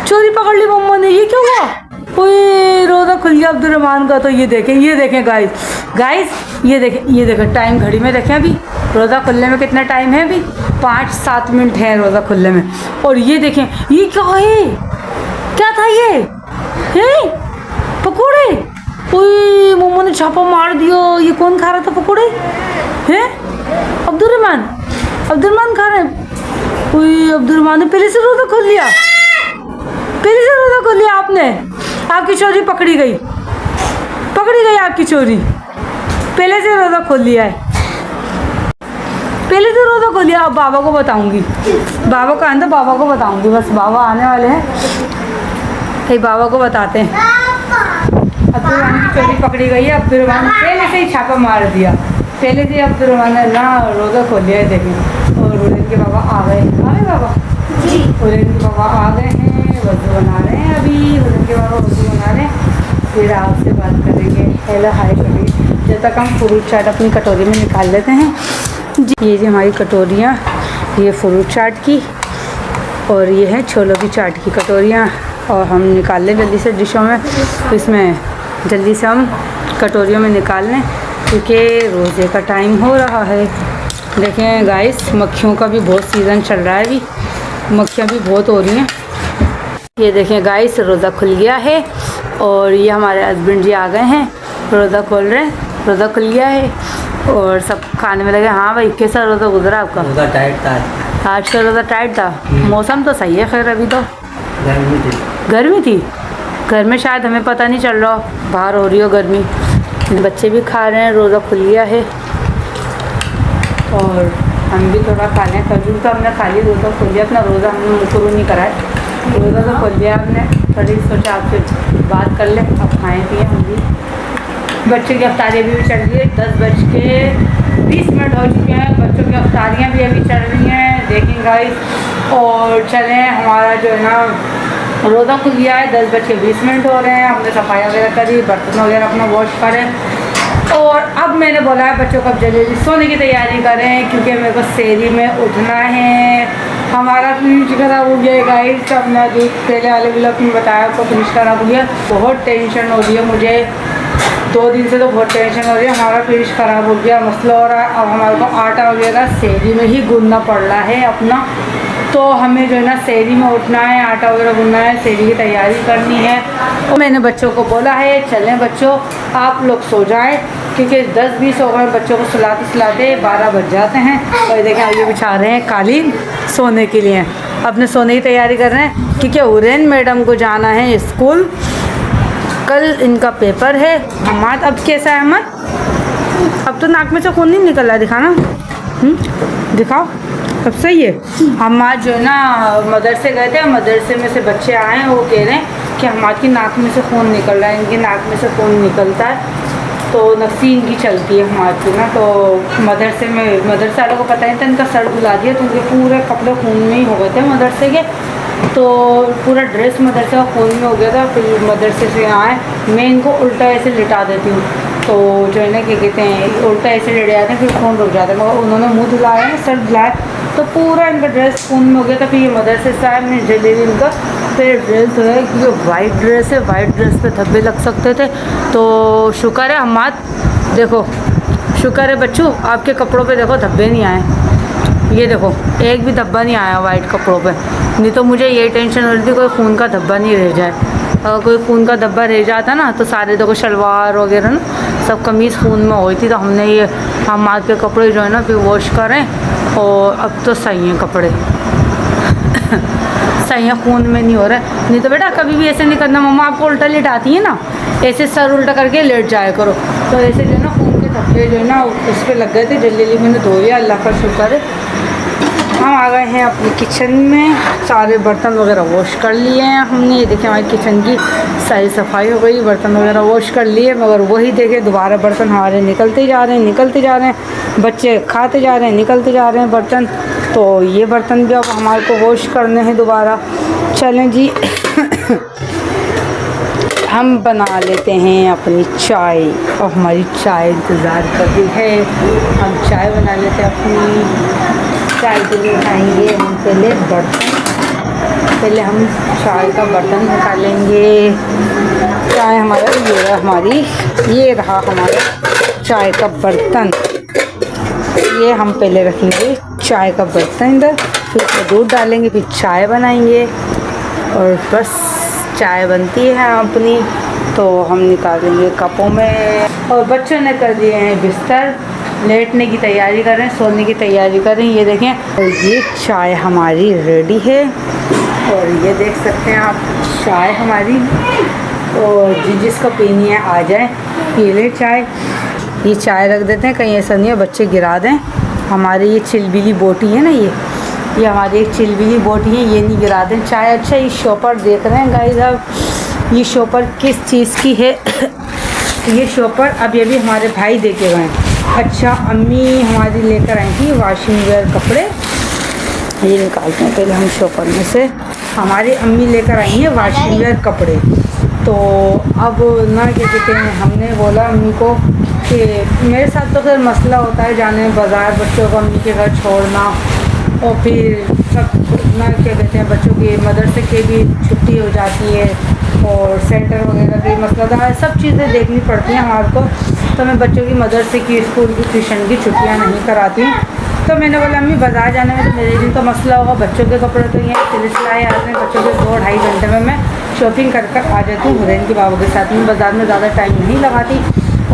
चोरी पकड़ ली मम्मा ने, ये क्या हुआ? ओए रोज़ा खुल गया अब्दुर्रहमान का। तो ये देखें गाइस, ये देखें टाइम घड़ी में देखें अभी रोज़ा खुलने में कितना टाइम है, अभी 5-7 मिनट है रोज़ा खुलने में। और ये देखें ये क्या है, क्या था ये है? पकौड़े। ओए मम्मा ने छापा मार दिया, ये कौन खा रहा था पकौड़े हैं? अब्दुर्रहमान खा रहे हैं। ओए अब्दुर्रहमान ने पहले से रोज़ा खोल लिया, आपने। आपकी चोरी पकड़ी गई आपकी चोरी। पहले से रोज़ा खोल लिया है, अब बाबा को बताऊंगी। बाबा का आने, बाबा को बताऊंगी, बस बाबा आने वाले हैं, फिर बाबा को बताते हैं। अब्दुर्रहमान की चोरी पकड़ी गई है। अब्दुर्रहमान ने पहले से ही छापा मार दिया, पहले से अब्दुर्रहमान ने ना रोज़ा खोल लिया है। देखें, और उरैन के बाबा आ गए बाबा जी। उरैन के बाबा आ गए हैं, वज़ू बना रहे हैं अभी। उरैन के बाबा वज़ू बना रहे हैं, फिर आपसे बात करेंगे। हेलो हाय करेंगे जब तक हम फ्रूट चाट अपनी कटोरी में निकाल लेते हैं जी। ये जी हमारी कटोरियाँ, ये फ्रूट चाट की और ये है छोलों की चाट की कटोरियाँ। और हम निकाल लें जल्दी से डिशों में, इसमें जल्दी से हम कटोरियों में निकाल लें क्योंकि रोज़े का टाइम हो रहा है। देखें गाइस, मक्खियों का भी बहुत सीज़न चल रहा है, अभी मक्खियाँ भी बहुत हो रही हैं। ये देखें गाइस, रोज़ा खुल गया है और ये हमारे हस्बैंड जी आ गए हैं, रोज़ा खोल रहे हैं। रोज़ा खुल गया है और सब खाने में लगे। हाँ भाई, कैसा रोज़ा गुजरा आपका? रोज़ा टाइट था आज का रोज़ा टाइट था। मौसम तो सही है खैर, अभी तो गर्मी थी। घर में शायद हमें पता नहीं चल रहा, बाहर हो रही हो गर्मी। बच्चे भी खा रहे हैं, रोज़ा खुल गया है और हम भी थोड़ा खा लें। खजूर तो हमने खा ली, रोज़ा खुल गया अपना। रोज़ा हमने मुकरू नहीं कराए, रोज़ा तो खोल लिया हमने। थोड़ी सोचा आपसे बात कर ले, अब खाएँ पिए हम भी। बच्चों की अफ्तारी भी चल रही है, 10:20 हो चुके हैं। बच्चों की अफ्तारियाँ भी अभी चल रही हैं, देखें गाइस। और चलें, हमारा जो है ना रोज़ा खुल गया है, 10:20 हो रहे हैं। हमने सफाई वगैरह करी, बर्तन वगैरह अपना वॉश करें और अब मैंने बोला है बच्चों को अब जल्दी सोने की तैयारी करें क्योंकि मेरे को सेरी में उठना है। हमारा फ्रिज खराब हो गया गाइस, अपना दूध पहले वाले ब्लॉग में बताया आपको, फ्रिज खराब हो गया। बहुत टेंशन हो रही है मुझे, 2 दिन से तो बहुत टेंशन हो रही है। हमारा फ्रिज ख़राब हो गया, मसला हो रहा है। अब हमारे को आटा वगैरह सेरी में ही गूंदना पड़ रहा है अपना। तो हमें जो है ना सेरी में उठना है, आटा वगैरह गूंदना है, सेरी की तैयारी करनी है। और मैंने बच्चों को बोला है चलें बच्चों आप लोग सो जाएं क्योंकि 10-20 हो गए, बच्चों को सुलाते 12 बज जाते हैं। और देखें ये बिछा रहे हैं कालीन सोने के लिए, अपने सोने की तैयारी कर रहे हैं क्योंकि उरैन मैडम को जाना है स्कूल, कल इनका पेपर है। अहमद अब कैसा है अहमद? अब तो नाक में से खून नहीं निकल रहा, दिखाना दिखाओ, अब सही है। हम आज जो है ना मदरसे गए थे, मदरसे में से बच्चे आए हैं, वो कह रहे हैं कि हमारे की नाक में से खून निकल रहा है, इनकी नाक में से खून निकलता है तो नफ्सी इनकी चलती है हमारे की ना। तो मदरसे वालों को पता नहीं था, इनका सर धुला दिया तो उनके पूरे कपड़े खून में ही हो गए थे मदरसे के, तो पूरा ड्रेस मदरसे का खून में हो गया था। फिर मदरसे से आए, मैं इनको उल्टा ऐसे लिटा देती हूँ तो जो है ना क्या कहते हैं उल्टा ऐसे लेट जाते हैं, फिर खून रुक जाता है। मगर उन्होंने मुँह धुलाया, सर धुलाया तो पूरा इनका ड्रेस खून में हो गया था। फिर ये मदरसे से आए, मैंने जल्दी इनका फिर ड्रेस जो है क्योंकि वाइट ड्रेस है, वाइट ड्रेस पे धब्बे लग सकते थे। तो शुक्र है अहमद, देखो शुक्र है बच्चों आपके कपड़ों पे देखो धब्बे नहीं आए, ये देखो एक भी धब्बा नहीं आया वाइट कपड़ों पे। नहीं तो मुझे ये टेंशन हो रही थी कोई खून का धब्बा नहीं रह जाए। अगर कोई खून का धब्बा रह जाता ना तो सारे देखो शलवार वगैरह ना सब कमीज़ खून में हुई थी। तो हमने ये अहमद के कपड़े जो है ना फिर वॉश करें और अब तो सही हैं कपड़े सही है, खून में नहीं हो रहा है। नहीं तो बेटा कभी भी ऐसे नहीं करना, मम्मा आपको उल्टा लेटाती है ना, ऐसे सर उल्टा करके लेट जाया करो। तो ऐसे जो है ना खून के धब्बे जो है ना उस पर लग गए थे, जल्दी जल्दी मैंने धो लिया, अल्लाह का शुक्र है। हम आ गए हैं अपनी किचन में, सारे बर्तन वगैरह वॉश कर लिए हैं हमने। ये देखें हमारी किचन की सारी सफाई हो गई, बर्तन वगैरह वॉश कर लिए। मगर वही देखें दोबारा बर्तन हमारे निकलते जा रहे हैं, बच्चे खाते जा रहे हैं, निकलते जा रहे हैं बर्तन। तो ये बर्तन भी अब हमारे को वॉश करने हैं दोबारा। चलें जी हम बना लेते हैं अपनी चाय, और हमारी चाय इंतज़ार कर रही है। हम चाय बना लेते हैं अपनी। चाय के लिए उठाएंगे हम पहले बर्तन, पहले हम चाय का बर्तन निकालेंगे। चाय हमारा ये रहा हमारा चाय का बर्तन। ये हम पहले रखेंगे चाय का बर्तन इधर, फिर उसमें दूध डालेंगे, फिर चाय बनाएंगे और बस चाय बनती है अपनी। तो हम निकालेंगे कपों में। और बच्चों ने कर दिए हैं बिस्तर, लेटने की तैयारी कर रहे हैं, सोने की तैयारी कर रहे हैं। ये देखें, और ये चाय हमारी रेडी है। और ये देख सकते हैं आप चाय हमारी। और जिसको पीनी है आ जाए, पी ले चाय। ये चाय रख देते हैं, कहीं ऐसा नहीं है बच्चे गिरा दें। हमारी ये चिलबिली बोटी है ना, ये हमारी एक चिलबिली बोटी है, ये नहीं गिरा दें चाय। अच्छा, ये शॉपर देख रहे हैं गाइस आप, ये शॉपर किस चीज़ की है? ये शॉपर अभी हमारे भाई दे के गए। अच्छा, अम्मी हमारी लेकर आई थी वॉशिंग वेयर कपड़े। ये निकालते हैं पहले हम शॉपर में से। हमारी अम्मी लेकर आई हैं वॉशिंग वेयर कपड़े। तो अब ना क्या कहते हैं, हमने बोला अम्मी को कि मेरे साथ तो फिर मसला होता है जाने में बाज़ार, बच्चों को अम्मी के घर छोड़ना, और फिर सब ना क्या कहते हैं बच्चों की मदरसे की भी छुट्टी हो जाती है और सेंटर वगैरह की मसला था, सब चीज़ें देखनी पड़ती हैं हमारे को। तो मैं बच्चों की मदरसे की, स्कूल की, ट्यूशन की छुट्टियाँ नहीं कराती। तो मैंने बोला अम्मी बाज़ार जाने में तो मेरे दिन तो मसला होगा, बच्चों के कपड़े तो यहाँ सिलसिलाए आते हैं, बच्चों के 2-2.5 घंटे में मैं शॉपिंग कर आ जाती हूँ हुरैन के बाबू के साथ में। बाज़ार में ज़्यादा टाइम नहीं लगाती,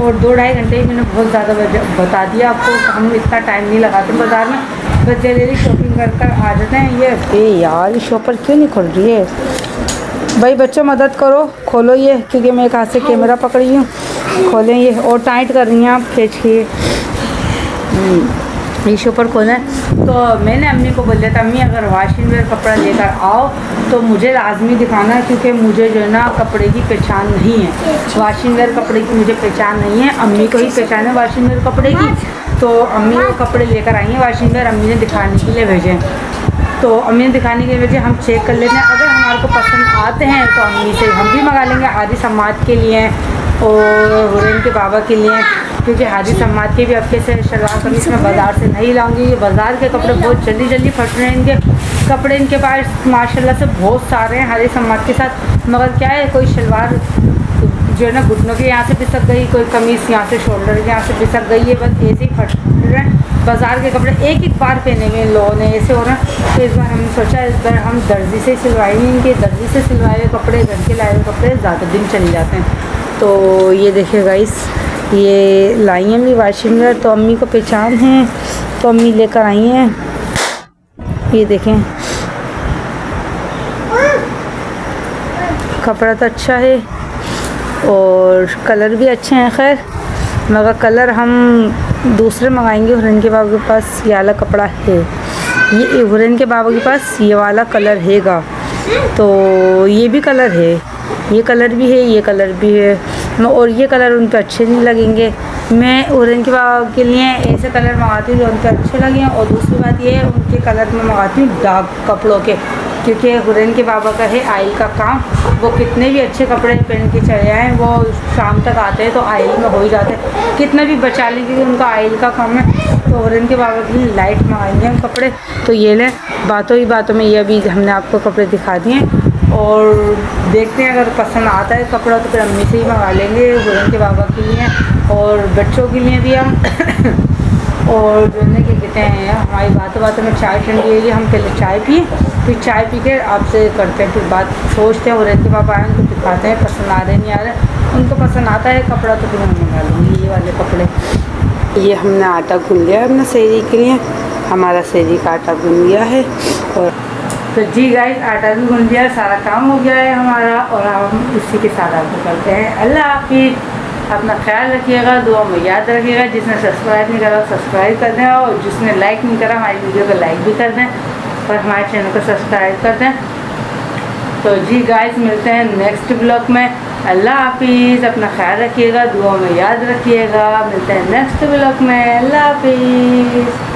और 2-2.5 घंटे ही मैंने बहुत ज़्यादा बता दिया आपको, हम इतना टाइम नहीं लगाते बाज़ार में, बस जल्दी शॉपिंग कर आ जाते हैं। ये यार ये शॉपर क्यों नहीं खुल रही है? भाई बच्चों मदद करो, खोलो ये, क्योंकि मैं एक हाथ से कैमरा पकड़ी हूँ। खोलें ये, और टाइट कर रही हैं आप, खींच के ये शॉपर खोलें। तो मैंने अम्मी को बोल दिया था अम्मी अगर वॉशिंग वेयर कपड़ा लेकर आओ तो मुझे लाजमी दिखाना, क्योंकि मुझे जो है ना कपड़े की पहचान नहीं है, वॉशिंग वेयर कपड़े की मुझे पहचान नहीं है, अम्मी को ही पहचान है वॉशिंग वेयर कपड़े की। तो अम्मी वो कपड़े लेकर आई हैं वॉशिंग वेयर, अम्मी ने दिखाने के लिए भेजे। तो अम्मी ने दिखाने के लिए भेजे, हम चेक कर लेते हैं, अगर हमारे को पसंद आते हैं तो अम्मी से हम भी मंगा लेंगे। आदि समाज के लिए और हुरैन के बाबा के लिए, क्योंकि हाजी समाज के भी अब से शलवार कमीज मैं बाज़ार से नहीं लाऊंगी। ये बाज़ार के कपड़े बहुत जल्दी फट रहे हैं, इनके कपड़े इनके पास माशाल्लाह से बहुत सारे हैं हाजी समाज के साथ। मगर क्या है, कोई शलवार जो है ना घुटनों के यहाँ से पिसक गई, कोई कमीज़ यहाँ से शोल्डर के यहाँ से पिसक गई है, बस ऐसे ही फट रहे हैं। बाज़ार के कपड़े एक बार पहनेंगे इन लोगों ने, ऐसे हो रहा है। तो इस बार हमने सोचा इस बार हम दर्जी से सिलवाएंगे, इनके दर्जी से सिलवाए हुए कपड़े, घर के लाए हुए कपड़े ज़्यादा दिन चले जाते हैं। तो ये देखिए गाइस, ये लाई हैं अम्मी वॉशिंग वेयर, तो अम्मी को पहचान है तो अम्मी लेकर आई हैं। ये देखें, कपड़ा तो अच्छा है और कलर भी अच्छे हैं। खैर मगर कलर हम दूसरे मंगाएंगे, हुरैन के बाबू के पास ये वाला कपड़ा है, ये हुरैन के बाबू के पास ये वाला कलर हैगा। तो ये भी कलर है, ये कलर भी है, ये कलर भी है, और ये कलर उन पर अच्छे नहीं लगेंगे। मैं हुरैन के बाबा के लिए ऐसे कलर मंगाती हूँ जो उन पर अच्छे लगें। और दूसरी बात ये है, उनके कलर में मंगाती हूँ डार्क कपड़ों के, क्योंकि हुरैन के बाबा का है आइल का काम। वो कितने भी अच्छे कपड़े पहन के चले आएँ, वो शाम तक आते हैं तो आइल में हो ही जाते हैं, कितना भी बचा लेंगे उनका आइल का काम है। तो हुरैन के बाबा के लिए लाइट मंगाएंगे हम कपड़े। तो ये लें, बातों ही बातों में ये अभी हमने आपको कपड़े दिखा दिए, और देखते हैं अगर पसंद आता है कपड़ा तो फिर अम्मी से ही मंगा लेंगे हुरैन के बाबा के लिए और बच्चों के लिए भी हम। और जो है क्या कहते हैं, हमारी बातों में चाय ठंडी है, हम पहले चाय पिए, फिर चाय पी के आपसे करते हैं फिर बात, सोचते हैं हुरैन के बाबा आए उनको दिखाते हैं पसंद आ रहे नहीं आ रहे। उनको पसंद आता है कपड़ा तो फिर हम मंगा लूँगी ये वाले कपड़े। ये हमने आटा गूँध लिया अपना सहरी के लिए, हमारा सहरी का आटा गूँध लिया है। और तो जी गाइस, आटा भी गूँध लिया, सारा काम हो गया है हमारा, और हम इसी के साथ आपको करते हैं अल्लाह हाफिज़। अपना ख्याल रखिएगा, दुआ में याद रखिएगा। जिसने सब्सक्राइब नहीं करा सब्सक्राइब कर दें, और जिसने लाइक नहीं करा हमारी वीडियो को लाइक भी कर दें और हमारे चैनल को सब्सक्राइब कर दें। तो जी गाइस, मिलते हैं नेक्स्ट ब्लॉग में। अल्लाह हाफिज़, अपना ख्याल रखिएगा, दुआ में याद रखिएगा। मिलते हैं नेक्स्ट ब्लॉग में। अल्लाह हाफिज़।